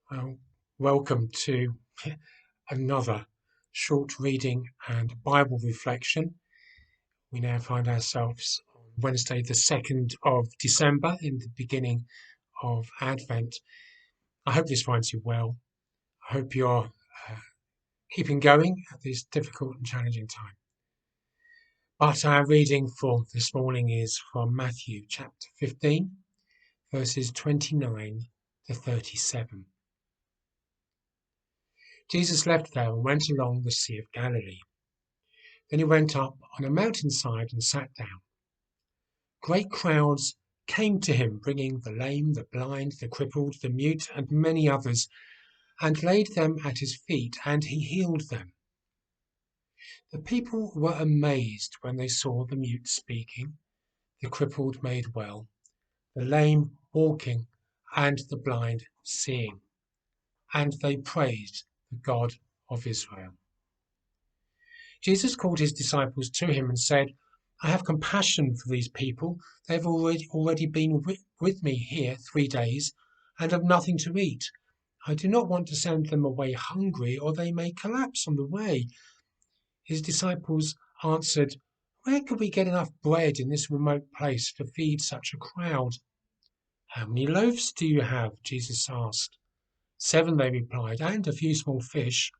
Well, welcome to another short reading and Bible reflection. We now find ourselves on Wednesday, the 2nd of December, in the beginning of Advent. I hope this finds you well. I hope you're keeping going at this difficult and challenging time. But our reading for this morning is from Matthew chapter 15, verses 29 to 37. Jesus left there and went along the Sea of Galilee. Then he went up on a mountainside and sat down. Great crowds came to him, bringing the lame, the blind, the crippled, the mute, and many others, and laid them at his feet, and he healed them. The people were amazed when they saw the mute speaking, the crippled made well, the lame walking, and the blind seeing, and they praised the God of Israel. Jesus called his disciples to him and said, I have compassion for these people. They have already been with me here 3 days and have nothing to eat. I do not want to send them away hungry, or they may collapse on the way. His disciples answered, Where could we get enough bread in this remote place to feed such a crowd? How many loaves do you have? Jesus asked. 7, they replied, and a few small fish.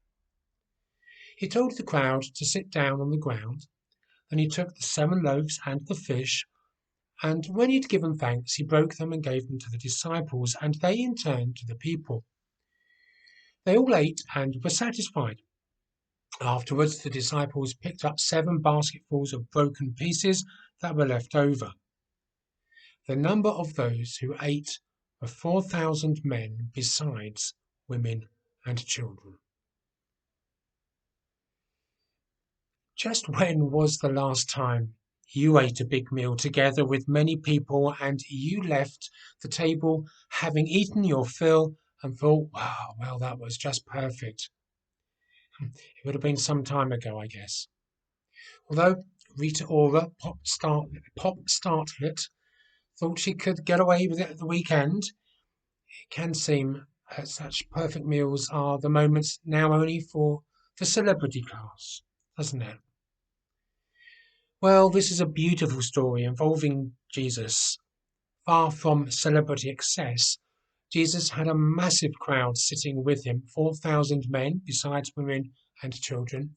He told the crowd to sit down on the ground. Then he took the 7 loaves and the fish, and when he had given thanks, he broke them and gave them to the disciples, and they in turn to the people. They all ate and were satisfied. Afterwards, the disciples picked up 7 basketfuls of broken pieces that were left over. The number of those who ate were 4,000 men, besides women and children. Just when was the last time you ate a big meal together with many people and you left the table having eaten your fill and thought, wow, well, that was just perfect? It would have been some time ago, I guess. Although Rita Ora, pop startlet, thought she could get away with it at the weekend, it can seem that such perfect meals are the moments now only for the celebrity class, doesn't it? Well, this is a beautiful story involving Jesus. Far from celebrity excess, Jesus had a massive crowd sitting with him, 4,000 men, besides women and children,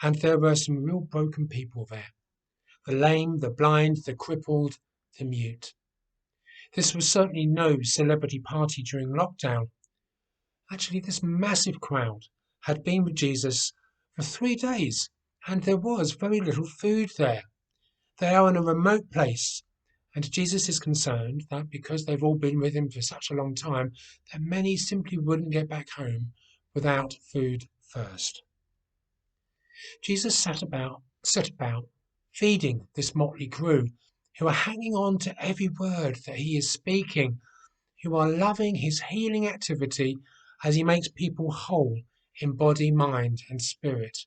and there were some real broken people there. The lame, the blind, the crippled, the mute. This was certainly no celebrity party during lockdown. Actually, this massive crowd had been with Jesus for 3 days, and there was very little food there. They are in a remote place, and Jesus is concerned that because they've all been with him for such a long time, that many simply wouldn't get back home without food first. Jesus set about feeding this motley crew, who are hanging on to every word that he is speaking, who are loving his healing activity as he makes people whole in body, mind, and spirit.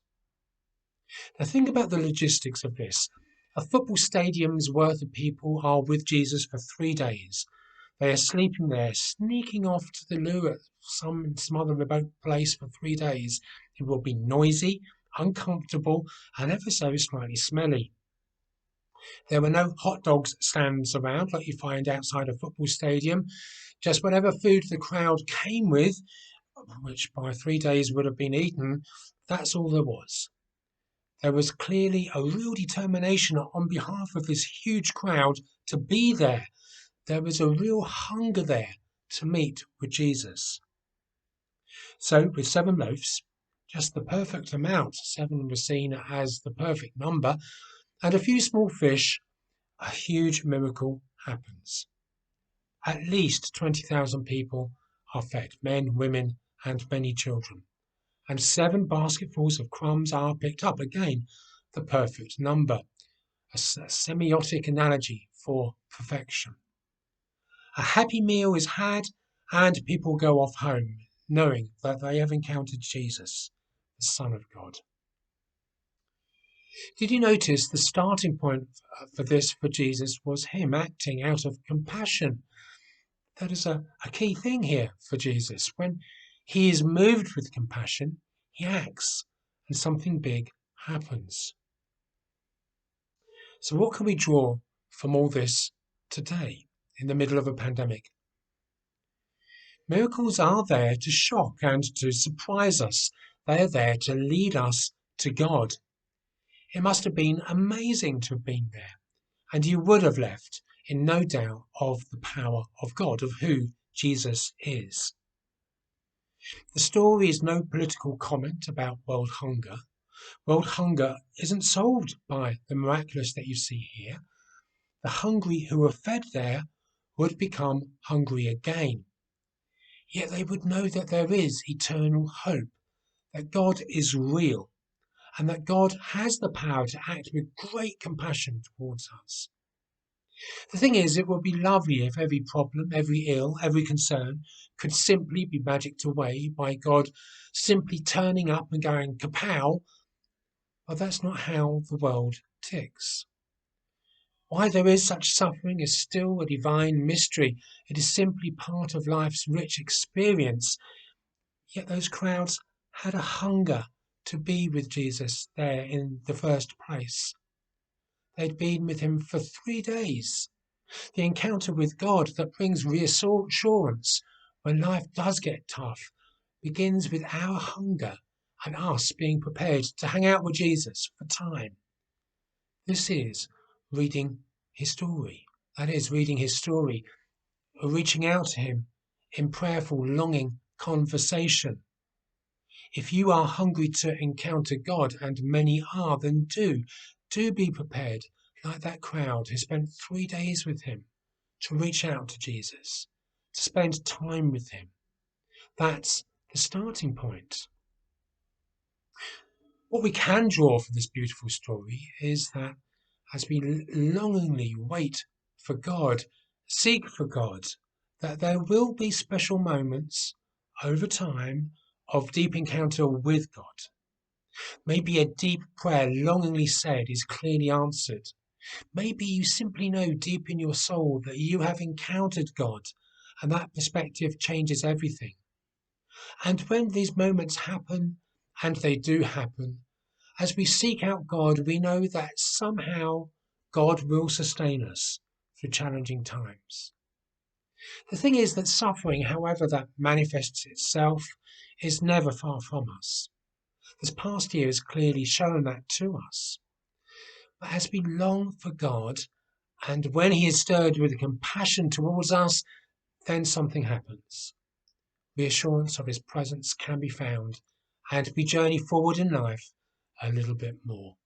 Now think about the logistics of this. A football stadium's worth of people are with Jesus for 3 days. They are sleeping there, sneaking off to the loo at some other remote place for 3 days. It will be noisy, uncomfortable, and ever so slightly smelly. There were no hot dogs stands around like you find outside a football stadium. Just whatever food the crowd came with, which by 3 days would have been eaten, that's all there was. There was clearly a real determination on behalf of this huge crowd to be there. There was a real hunger there to meet with Jesus. So with 7 loaves, just the perfect amount, 7 was seen as the perfect number, and a few small fish, a huge miracle happens. At least 20,000 people are fed, men, women, and many children. And 7 basketfuls of crumbs are picked up. Again, the perfect number, a semiotic analogy for perfection. A happy meal is had, and people go off home, knowing that they have encountered Jesus, the Son of God. Did you notice the starting point for this for Jesus was him acting out of compassion? That is a key thing here for Jesus. When he is moved with compassion, he acts and something big happens. So what can we draw from all this today in the middle of a pandemic? Miracles are there to shock and to surprise us. They are there to lead us to God. It must have been amazing to have been there, and you would have left in no doubt of the power of God, of who Jesus is. The story is no political comment about world hunger. World hunger isn't solved by the miraculous that you see here. The hungry who were fed there would become hungry again. Yet they would know that there is eternal hope, that God is real, and that God has the power to act with great compassion towards us. The thing is, it would be lovely if every problem, every ill, every concern could simply be magicked away by God simply turning up and going kapow, but that's not how the world ticks. Why there is such suffering is still a divine mystery. It is simply part of life's rich experience. Yet those crowds had a hunger to be with Jesus there in the first place. They'd been with him for 3 days. The encounter with God that brings reassurance when life does get tough begins with our hunger and us being prepared to hang out with Jesus for time. This is reading his story. That is reading his story, reaching out to him in prayerful, longing conversation. If you are hungry to encounter God, and many are, then do be prepared, like that crowd who spent 3 days with him, to reach out to Jesus, to spend time with him. That's the starting point. What we can draw from this beautiful story is that as we longingly wait for God, seek for God, that there will be special moments over time of deep encounter with God. Maybe a deep prayer longingly said is clearly answered. Maybe you simply know deep in your soul that you have encountered God, and that perspective changes everything. And when these moments happen, and they do happen, as we seek out God, we know that somehow God will sustain us through challenging times. The thing is that suffering, however that manifests itself, is never far from us. This past year has clearly shown that to us. But as we long for God, and when he is stirred with compassion towards us, then something happens. Reassurance of his presence can be found, and we journey forward in life a little bit more.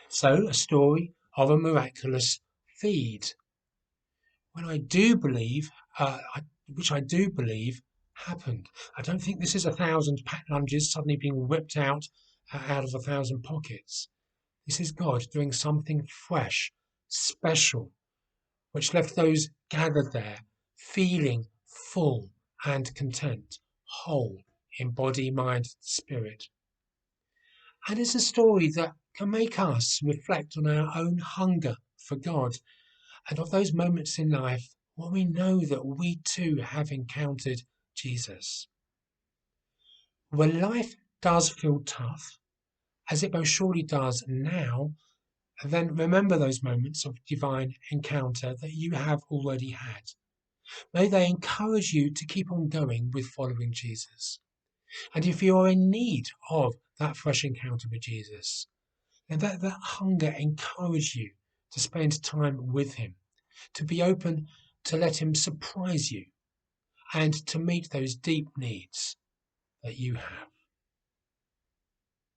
So, a story of a miraculous feed. When I do believe, which I do believe happened. I don't think this is 1,000 packed lunges suddenly being whipped out of 1,000 pockets. This is God doing something fresh, special, which left those gathered there feeling full and content, whole in body, mind, spirit. And it's a story that can make us reflect on our own hunger for God, and of those moments in life when we know that we too have encountered Jesus. When life does feel tough, as it most surely does now, then remember those moments of divine encounter that you have already had. May they encourage you to keep on going with following Jesus. And if you are in need of that fresh encounter with Jesus, then that hunger encourage you to spend time with him, to be open to let him surprise you, and to meet those deep needs that you have.